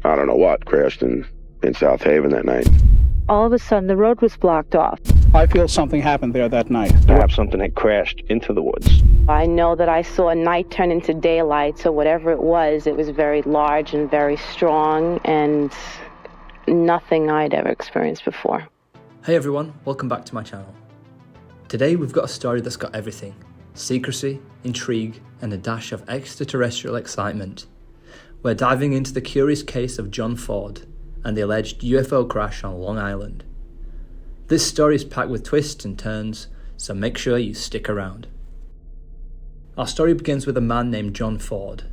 I don't know what, crashed in South Haven that night. All of a sudden, the road was blocked off. I feel something happened there that night. Perhaps something had crashed into the woods. I know that I saw a night turn into daylight, so whatever it was very large and very strong, and nothing I'd ever experienced before. Hey everyone, welcome back to my channel. Today we've got a story that's got everything: secrecy, intrigue, and a dash of extraterrestrial excitement. We're diving into the curious case of John Ford and the alleged UFO crash on Long Island. This story is packed with twists and turns, so make sure you stick around. Our story begins with a man named John Ford.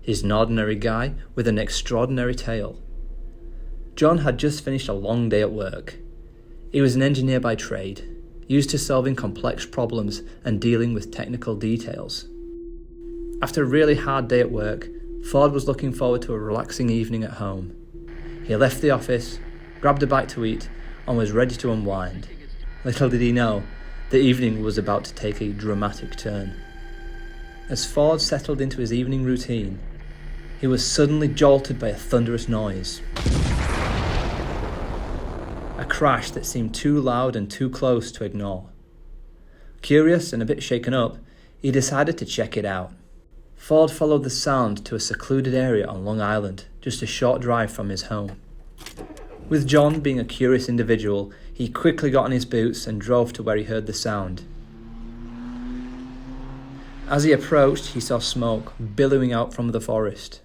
He's an ordinary guy with an extraordinary tale. John had just finished a long day at work. He was an engineer by trade, used to solving complex problems and dealing with technical details. After a really hard day at work, Ford was looking forward to a relaxing evening at home. He left the office, grabbed a bite to eat, and was ready to unwind. Little did he know, the evening was about to take a dramatic turn. As Ford settled into his evening routine, he was suddenly jolted by a thunderous noise. A crash that seemed too loud and too close to ignore. Curious and a bit shaken up, he decided to check it out. Ford followed the sound to a secluded area on Long Island, just a short drive from his home. With John being a curious individual, he quickly got on his boots and drove to where he heard the sound. As he approached, he saw smoke billowing out from the forest.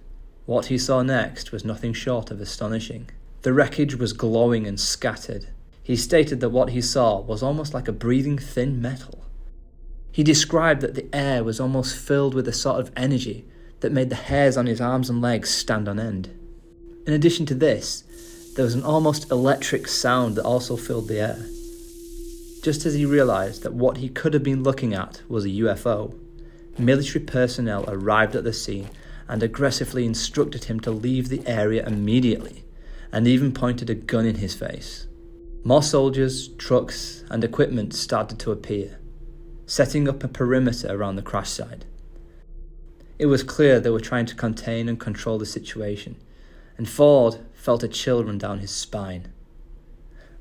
What he saw next was nothing short of astonishing. The wreckage was glowing and scattered. He stated that what he saw was almost like a breathing thin metal. He described that the air was almost filled with a sort of energy that made the hairs on his arms and legs stand on end. In addition to this, there was an almost electric sound that also filled the air. Just as he realized that what he could have been looking at was a UFO, military personnel arrived at the scene and aggressively instructed him to leave the area immediately, and even pointed a gun in his face. More soldiers, trucks, and equipment started to appear, setting up a perimeter around the crash site. It was clear they were trying to contain and control the situation, and Ford felt a chill run down his spine.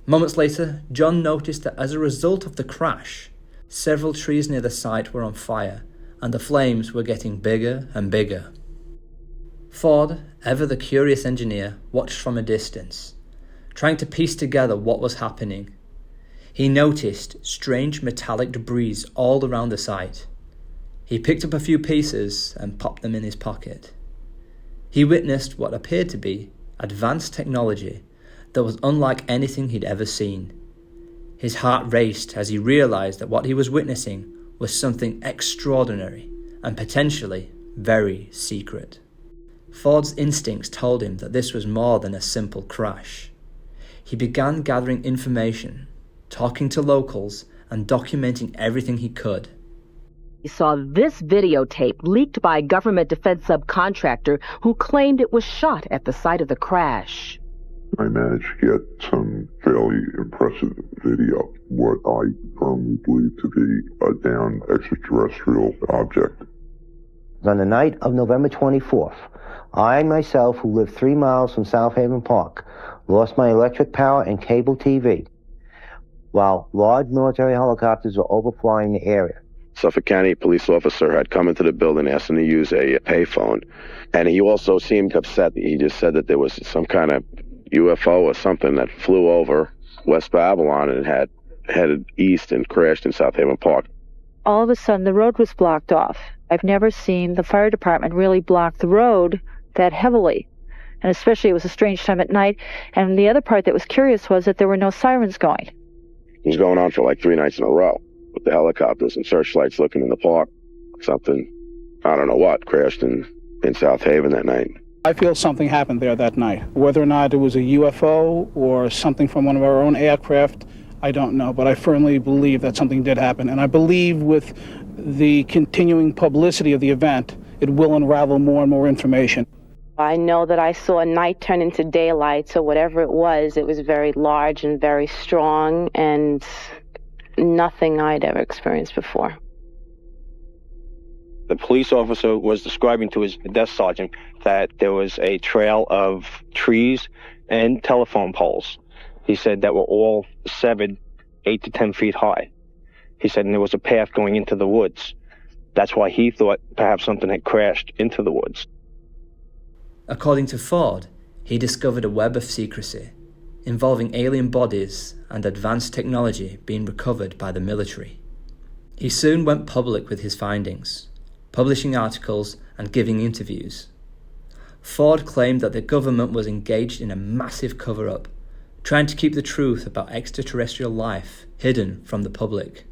Moments later, John noticed that as a result of the crash, several trees near the site were on fire, and the flames were getting bigger and bigger. Ford, ever the curious engineer, watched from a distance, trying to piece together what was happening. He noticed strange metallic debris all around the site. He picked up a few pieces and popped them in his pocket. He witnessed what appeared to be advanced technology that was unlike anything he'd ever seen. His heart raced as he realized that what he was witnessing was something extraordinary and potentially very secret. Ford's instincts told him that this was more than a simple crash. He began gathering information, talking to locals, and documenting everything he could. He saw this videotape leaked by a government defense subcontractor who claimed it was shot at the site of the crash. I managed to get some fairly impressive video, what I firmly believe to be a downed extraterrestrial object. On the night of November 24th, I myself, who lived 3 miles from South Haven Park, lost my electric power and cable TV, while large military helicopters were overflying the area. Suffolk County police officer had come into the building, asked him to use a payphone, and he also seemed upset. He just said that there was some kind of UFO or something that flew over West Babylon and had headed east and crashed in South Haven Park. All of a sudden, the road was blocked off. I've never seen the fire department really block the road that heavily. And especially it was a strange time at night. And the other part that was curious was that there were no sirens going. It was going on for like 3 nights in a row with the helicopters and searchlights looking in the park. Something, I don't know what, crashed in South Haven that night. I feel something happened there that night. Whether or not it was a UFO or something from one of our own aircraft, I don't know. But I firmly believe that something did happen. And I believe with the continuing publicity of the event, it will unravel more and more information. I know that I saw a night turn into daylight, so whatever it was very large and very strong, and nothing I'd ever experienced before. The police officer was describing to his desk sergeant that there was a trail of trees and telephone poles. He said that were all severed 8 to 10 feet high. He said, and there was a path going into the woods. That's why he thought perhaps something had crashed into the woods. According to Ford, he discovered a web of secrecy involving alien bodies and advanced technology being recovered by the military. He soon went public with his findings, publishing articles and giving interviews. Ford claimed that the government was engaged in a massive cover-up, trying to keep the truth about extraterrestrial life hidden from the public.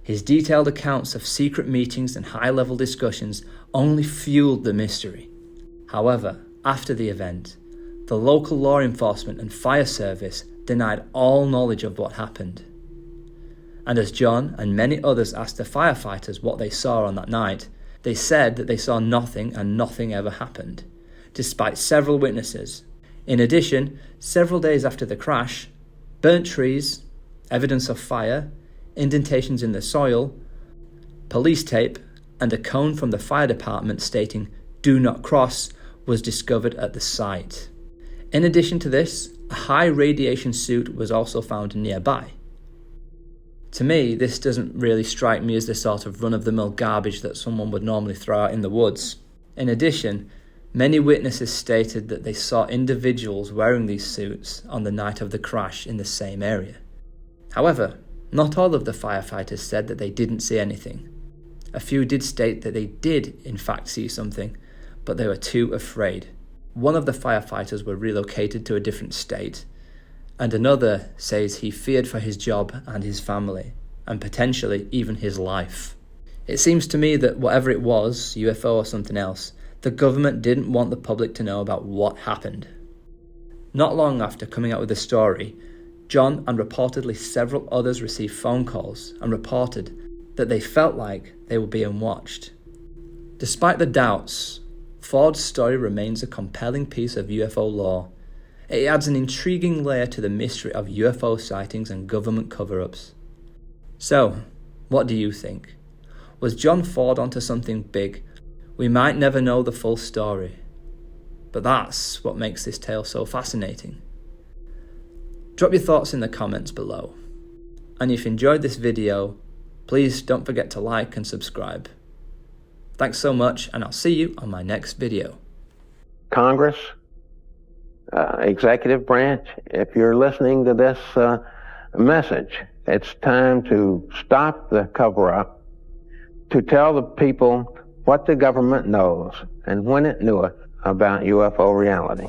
His detailed accounts of secret meetings and high-level discussions only fueled the mystery. However, after the event, the local law enforcement and fire service denied all knowledge of what happened. And as John and many others asked the firefighters what they saw on that night, they said that they saw nothing and nothing ever happened, despite several witnesses. In addition, several days after the crash, burnt trees, evidence of fire, indentations in the soil, police tape, and a cone from the fire department stating "Do not cross" was discovered at the site. In addition to this, a high radiation suit was also found nearby. To me, this doesn't really strike me as the sort of run-of-the-mill garbage that someone would normally throw out in the woods. In addition, many witnesses stated that they saw individuals wearing these suits on the night of the crash in the same area. However, not all of the firefighters said that they didn't see anything. A few did state that they did in fact see something, but they were too afraid. One of the firefighters were relocated to a different state, and another says he feared for his job and his family, and potentially even his life. It seems to me that whatever it was, UFO or something else, the government didn't want the public to know about what happened. Not long after coming out with the story, John and reportedly several others received phone calls and reported that they felt like they were being watched. Despite the doubts, Ford's story remains a compelling piece of UFO lore. It adds an intriguing layer to the mystery of UFO sightings and government cover-ups. So, what do you think? Was John Ford onto something big? We might never know the full story, but that's what makes this tale so fascinating. Drop your thoughts in the comments below. And if you enjoyed this video, please don't forget to like and subscribe. Thanks so much, and I'll see you on my next video. Congress, executive branch, if you're listening to this message, it's time to stop the cover-up, to tell the people what the government knows and when it knew it about UFO reality.